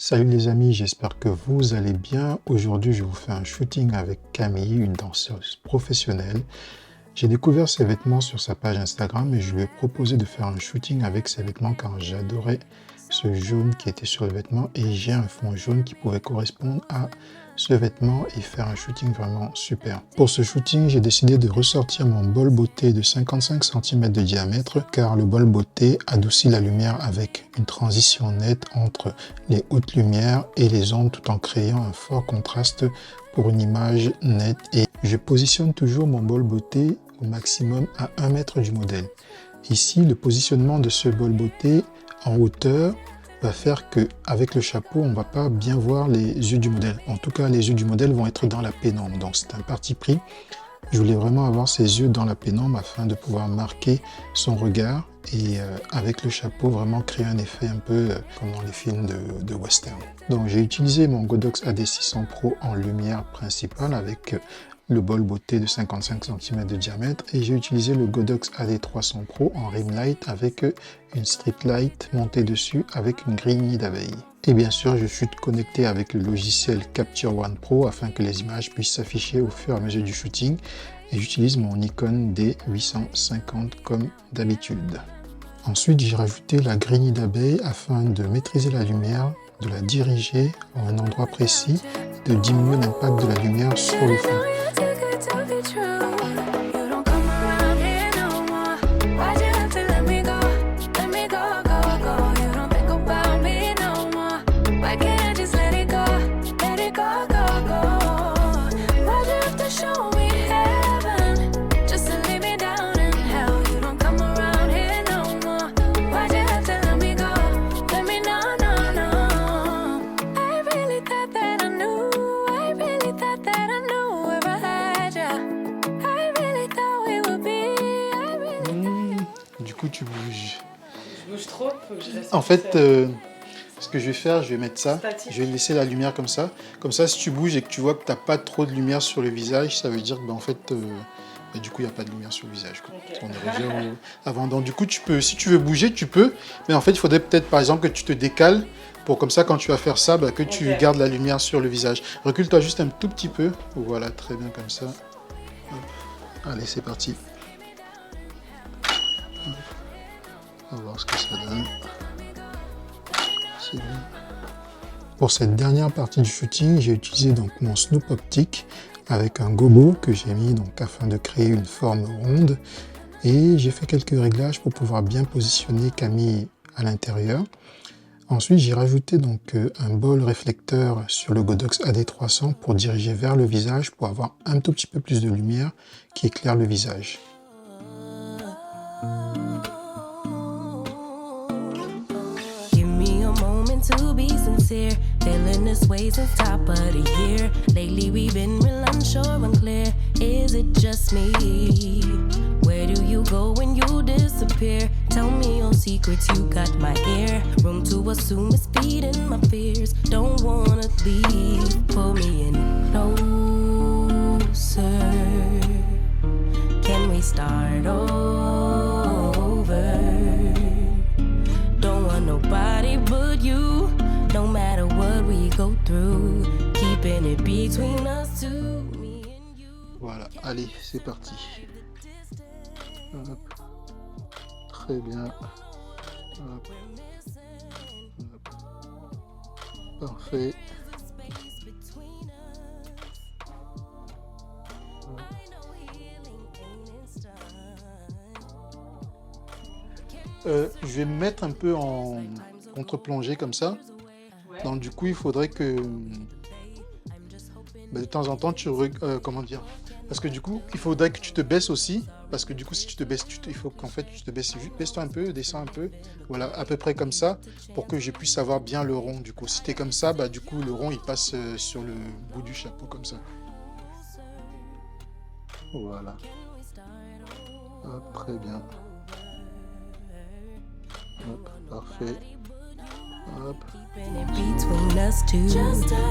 Salut les amis, j'espère que vous allez bien. Aujourd'hui, je vous fais un shooting avec Camille, une danseuse professionnelle. J'ai découvert ses vêtements sur sa page Instagram et je lui ai proposé de faire un shooting avec ses vêtements car j'adorais ce jaune qui était sur le vêtement et j'ai un fond jaune qui pouvait correspondre à ce vêtement et faire un shooting vraiment super. Pour ce shooting, j'ai décidé de ressortir mon bol beauté de 55 cm de diamètre car le bol beauté adoucit la lumière avec une transition nette entre les hautes lumières et les ombres tout en créant un fort contraste pour une image nette. Et je positionne toujours mon bol beauté au maximum à 1 mètre du modèle. Ici, le positionnement de ce bol beauté en hauteur va faire que avec le chapeau, on ne va pas bien voir les yeux du modèle. En tout cas, les yeux du modèle vont être dans la pénombre. Donc c'est un parti pris. Je voulais vraiment avoir ses yeux dans la pénombre afin de pouvoir marquer son regard et avec le chapeau vraiment créer un effet un peu comme dans les films de western. Donc j'ai utilisé mon Godox AD600 Pro en lumière principale avec le bol beauté de 55 cm de diamètre et j'ai utilisé le Godox AD300 Pro en rim light avec une strip light montée dessus avec une grille nid d'abeille. Et bien sûr, je suis connecté avec le logiciel Capture One Pro afin que les images puissent s'afficher au fur et à mesure du shooting et j'utilise mon Nikon D850 comme d'habitude. Ensuite, j'ai rajouté la grille nid d'abeille afin de maîtriser la lumière, de la diriger à un endroit précis et de diminuer l'impact de la lumière sur le fond. Du coup, tu bouges. Je bouge trop, faut que je reste. En fait, ce que je vais faire, je vais mettre ça. Statique. Je vais laisser la lumière comme ça. Comme ça, si tu bouges et que tu vois que tu n'as pas trop de lumière sur le visage, ça veut dire que, en fait, du coup, il n'y a pas de lumière sur le visage. Quoi. Okay. On est revenu avant. Donc, du coup, tu peux, si tu veux bouger, tu peux. Mais en fait, il faudrait peut-être, par exemple, que tu te décales pour comme ça, quand tu vas faire ça, que tu gardes la lumière sur le visage. Recule-toi juste un tout petit peu. Voilà, très bien comme ça. Hop. Allez, c'est parti. On va voir ce que ça donne. C'est bien. Pour cette dernière partie du shooting, j'ai utilisé donc mon snoop optique avec un gobo que j'ai mis donc afin de créer une forme ronde et j'ai fait quelques réglages pour pouvoir bien positionner Camille à l'intérieur. Ensuite, j'ai rajouté donc un bol réflecteur sur le Godox AD300 pour diriger vers le visage pour avoir un tout petit peu plus de lumière qui éclaire le visage. To be sincere, feeling this way since top of the year. Lately we've been real unsure, unclear. Is it just me? Where do you go when you disappear? Tell me your secrets, you got my ear. Room to assume it's feeding my fears. Don't wanna leave, pull me in closer. Can we start over? Don't want nobody but you. No matter what we go through, keeping it between us two, me and you. Voilà, allez, c'est parti. Hop. Très bien. Hop. Hop. Parfait. Je vais me mettre un peu en contre-plongée comme ça. Ouais. Donc du coup, il faudrait que de temps en temps, comment dire? Parce que du coup, il faudrait que tu te baisses aussi. Parce que du coup, si tu te baisses, il faut qu'en fait tu te baisses. Baisse-toi un peu, descends un peu. Voilà, à peu près comme ça, pour que je puisse avoir bien le rond. Du coup, si t'es comme ça, du coup, le rond il passe sur le bout du chapeau comme ça. Voilà. Hop, très bien. Hop, parfait. Hop. Keeping it between us two.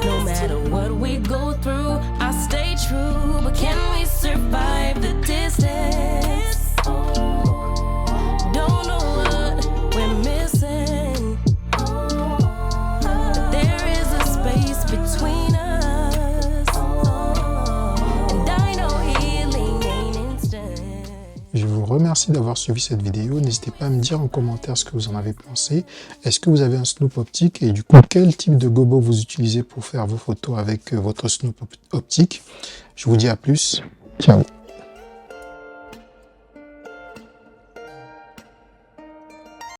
No matter what we go through, I stay true. But can we survive the distance? Don't know what we're missing. But there remercie d'avoir suivi cette vidéo. N'hésitez pas à me dire en commentaire ce que vous en avez pensé. Est-ce que vous avez un snoop optique et du coup, quel type de gobo vous utilisez pour faire vos photos avec votre snoop optique? Je vous dis à plus. Ciao.